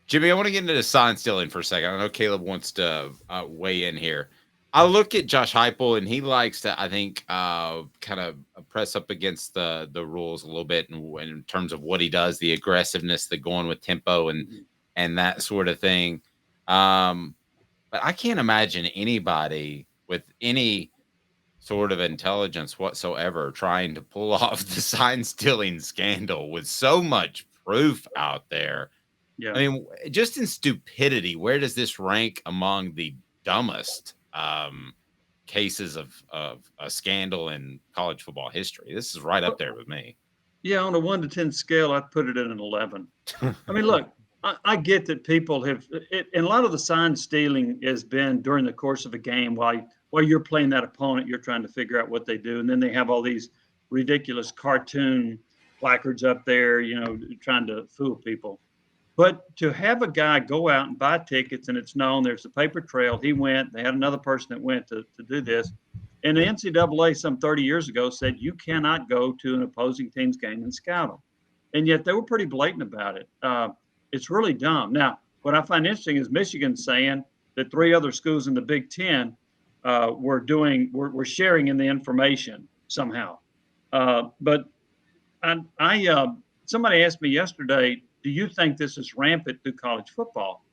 Jimmy, I want to get into the sign stealing for a second. I know Caleb wants to weigh in here. I look at Josh Heupel, and he likes to, I think, kind of press up against the rules a little bit in terms of what he does, the aggressiveness, the going with tempo, and that sort of thing. But I can't imagine anybody with any sort of intelligence whatsoever trying to pull off the sign stealing scandal with so much proof out there. Yeah. I mean, just in stupidity, where does this rank among the dumbest cases of a scandal in college football history? This is right up there with me. Yeah, on a 1 to 10 scale, I'd put it at an 11. I mean, look, I get that people have, and a lot of the sign stealing has been during the course of a game while you're playing that opponent, you're trying to figure out what they do. And then they have all these ridiculous cartoon placards up there, trying to fool people. But to have a guy go out and buy tickets, and it's known there's a paper trail, he went, they had another person that went to do this. And the NCAA some 30 years ago said you cannot go to an opposing team's game and scout them. And yet they were pretty blatant about it. It's really dumb. Now, what I find interesting is Michigan saying that 3 other schools in the Big Ten were sharing in the information somehow. But somebody asked me yesterday, do you think this is rampant through college football?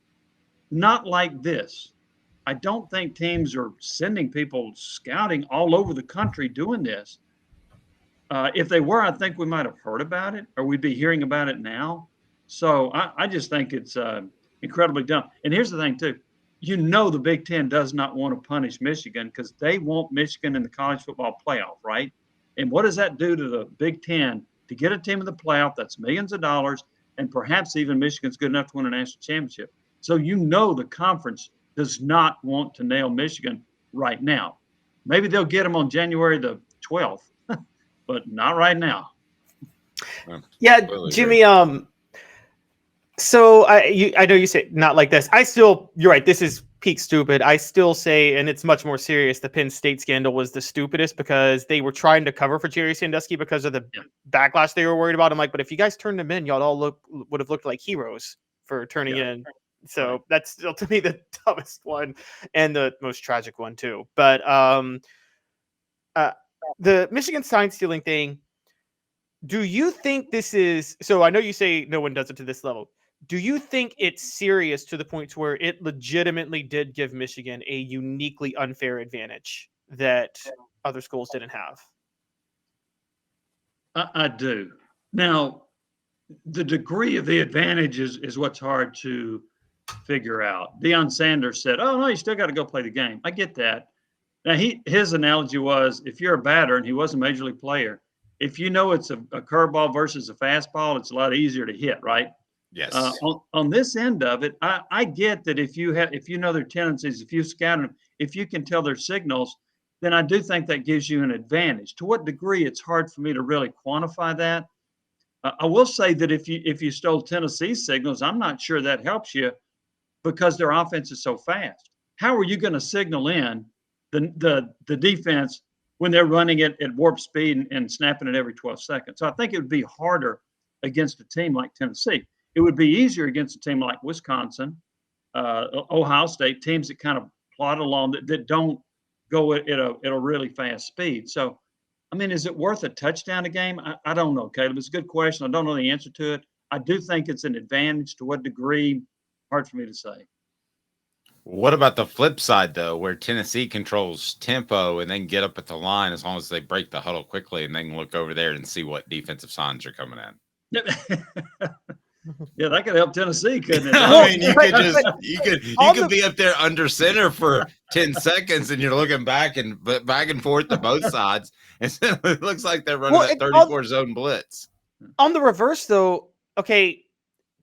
Not like this. I don't think teams are sending people scouting all over the country doing this. If they were, I think we might have heard about it, or we'd be hearing about it now. So I just think it's incredibly dumb. And here's the thing, too. The Big Ten does not want to punish Michigan because they want Michigan in the college football playoff, right? And what does that do to the Big Ten to get a team in the playoff? That's millions of dollars, and perhaps even Michigan's good enough to win a national championship. So the conference does not want to nail Michigan right now. Maybe they'll get them on January the 12th, but not right now. Yeah, Jimmy. So I know you say not like this. You're right. This is peak stupid. I still say, and it's much more serious, the Penn State scandal was the stupidest because they were trying to cover for Jerry Sandusky because of the backlash they were worried about. I'm like, but if you guys turned them in, y'all all would have looked like heroes for turning in. So that's still, to me, the dumbest one and the most tragic one too. But the Michigan sign stealing thing, do you think this is, so I know you say no one does it to this level. Do you think it's serious to the point to where it legitimately did give Michigan a uniquely unfair advantage that other schools didn't have? I do. Now, the degree of the advantage is what's hard to figure out. Deion Sanders said, oh, no, you still got to go play the game. I get that. Now, his analogy was, if you're a batter, and he was a major league player, if you know it's a curveball versus a fastball, it's a lot easier to hit, right? Yes. On this end of it, I get that if you know their tendencies, if you scout them, if you can tell their signals, then I do think that gives you an advantage. To what degree, it's hard for me to really quantify that. I will say that if you stole Tennessee's signals, I'm not sure that helps you because their offense is so fast. How are you going to signal in the defense when they're running it at warp speed and snapping it every 12 seconds? So I think it would be harder against a team like Tennessee. It would be easier against a team like Wisconsin, Ohio State, teams that kind of plod along that don't go at a really fast speed. So, I mean, is it worth a touchdown a game? I don't know, Caleb. It's a good question. I don't know the answer to it. I do think it's an advantage. To what degree? Hard for me to say. What about the flip side, though, where Tennessee controls tempo and then get up at the line as long as they break the huddle quickly and then look over there and see what defensive signs are coming in? Yeah, that could help Tennessee, couldn't it? I mean, you could be up there under center for 10 seconds and you're looking back and forth to both sides. And it looks like they're running that 34 zone blitz. On the reverse, though, okay,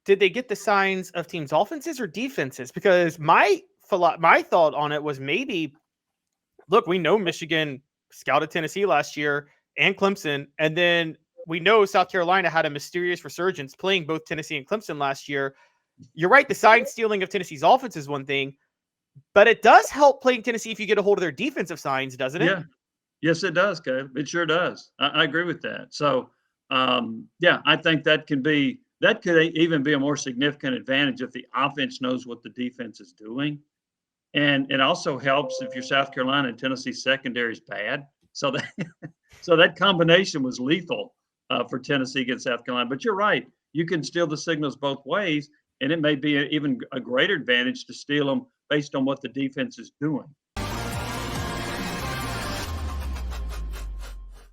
did they get the signs of teams' offenses or defenses? Because my thought on it was maybe, look, we know Michigan scouted Tennessee last year and Clemson, and then we know South Carolina had a mysterious resurgence playing both Tennessee and Clemson last year. You're right. The sign stealing of Tennessee's offense is one thing, but it does help playing Tennessee if you get a hold of their defensive signs, doesn't it? Yeah. Yes, it does, Caleb. It sure does. I agree with that. So, I think that can be that could even be a more significant advantage if the offense knows what the defense is doing. And it also helps if you're South Carolina and Tennessee secondary is bad. So that so that combination was lethal for Tennessee against South Carolina. But you're right, you can steal the signals both ways, and it may be even a greater advantage to steal them based on what the defense is doing.